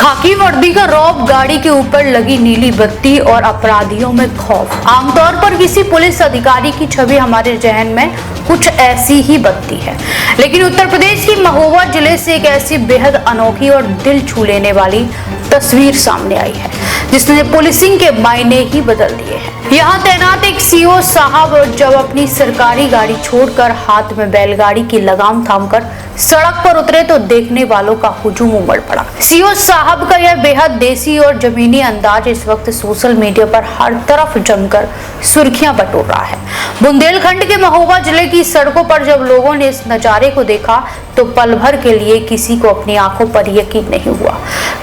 खाकी वर्दी का रौब, गाड़ी के ऊपर लगी नीली बत्ती और अपराधियों में खौफ। आमतौर पर किसी पुलिस अधिकारी की छवि हमारे जहन में कुछ ऐसी ही बनती है, लेकिन उत्तर प्रदेश की महोबा जिले से एक ऐसी बेहद अनोखी और दिल छू लेने वाली तस्वीर सामने आई है जिसने पुलिसिंग के मायने ही बदल दिए हैं। यहाँ तैनात एक सीओ साहब जब अपनी सरकारी गाड़ी छोड़कर हाथ में बैलगाड़ी की लगाम थामकर सड़क पर उतरे तो देखने वालों का हुजूम उमड़ पड़ा। सीओ साहब का यह बेहद देसी और जमीनी अंदाज इस वक्त सोशल मीडिया पर हर तरफ जमकर सुर्खियां बटोर रहा है। बुंदेलखंड के महोबा जिले की सड़कों पर जब लोगों ने इस नजारे को देखा तो पल भर के लिए किसी को अपनी आंखों पर यकीन नहीं हुआ।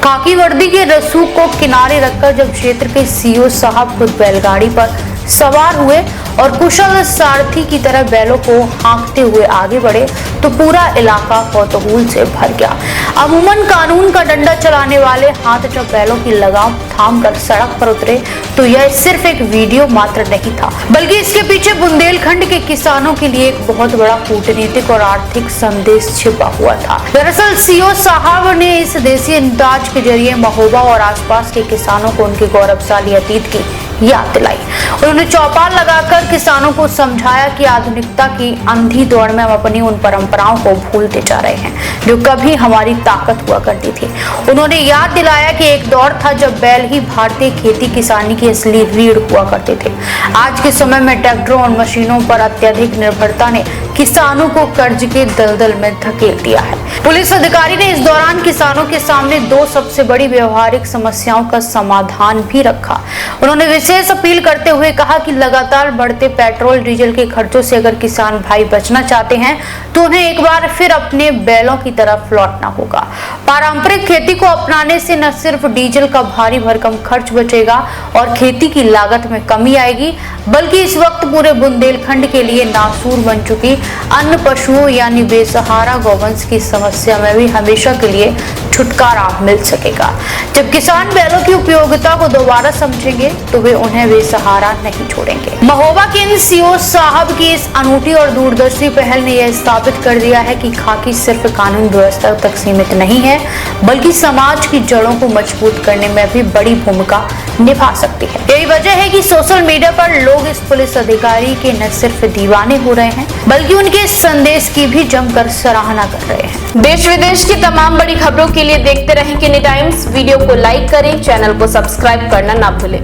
खाकी वर्दी के रसूख को किनारे रखकर जब क्षेत्र के सीओ साहब खुद बैलगाड़ी पर सवार हुए और कुशल सारथी की तरह बैलों को हाँकते हुए आगे बढ़े तो पूरा इलाका कौतूहल से भर गया। अमूमन कानून का डंडा चलाने वाले हाथ जब बैलों की लगाम थामकर सड़क पर उतरे तो यह सिर्फ एक वीडियो मात्र नहीं था, बल्कि इसके पीछे बुंदेलखंड के किसानों के लिए एक बहुत बड़ा कूटनीतिक और आर्थिक संदेश छिपा हुआ था। दरअसल सीओ साहब ने इस देसी अंदाज के जरिए महोबा और आसपास के किसानों को उनके गौरवशाली अतीत की याद दिलाई। उन्होंने चौपाल लगाकर किसानों को समझाया कि आधुनिकता की अंधी दौड़ में हम अपनी उन परंपराओं को भूलते जा रहे हैं जो कभी हमारी ताकत हुआ करती थी। उन्होंने याद दिलाया कि एक दौर था जब बैल ही भारतीय खेती किसानी की असली रीढ़ हुआ करते थे। आज के समय में ट्रैक्टरों और मशीनों पर अत्यधिक निर्भरता ने किसानों को कर्ज के दलदल में धकेल दिया है। पुलिस अधिकारी ने इस दौरान किसानों के सामने दो सबसे बड़ी व्यवहारिक समस्याओं का समाधान भी रखा। उन्होंने विशेष अपील करते हुए कहा कि लगातार बढ़ते पेट्रोल डीजल के खर्चों से अगर किसान भाई बचना चाहते हैं तो उन्हें एक बार फिर अपने बैलों की तरफ लौटना होगा। पारंपरिक खेती को अपनाने से न सिर्फ डीजल का भारी भरकम खर्च बचेगा और खेती की लागत में कमी आएगी, बल्कि इस वक्त पूरे बुंदेलखंड के लिए नासूर बन चुकी अन्य पशुओं यानी बेसहारा गौवंश की समस्या में भी हमेशा के लिए छुटकारा मिल सकेगा। जब किसान बैलों की उपयोगिता को दोबारा समझेंगे तो वे उन्हें बेसहारा नहीं छोड़ेंगे। महोबा के इन सीओ साहब की इस अनूठी और दूरदर्शी पहल ने यह स्थापित कर दिया है कि खाकी सिर्फ कानून व्यवस्था तक सीमित नहीं है, बल्कि समाज की जड़ों को मजबूत करने में भी बड़ी भूमिका निभा सकती है। यही वजह है कि सोशल मीडिया पर लोग इस पुलिस अधिकारी के न सिर्फ दीवाने हो रहे हैं, बल्कि उनके संदेश की भी जमकर सराहना कर रहे हैं। देश विदेश की तमाम बड़ी खबरों के लिए देखते रहें किनी टाइम्स। वीडियो को लाइक करें, चैनल को सब्सक्राइब करना ना भूलें।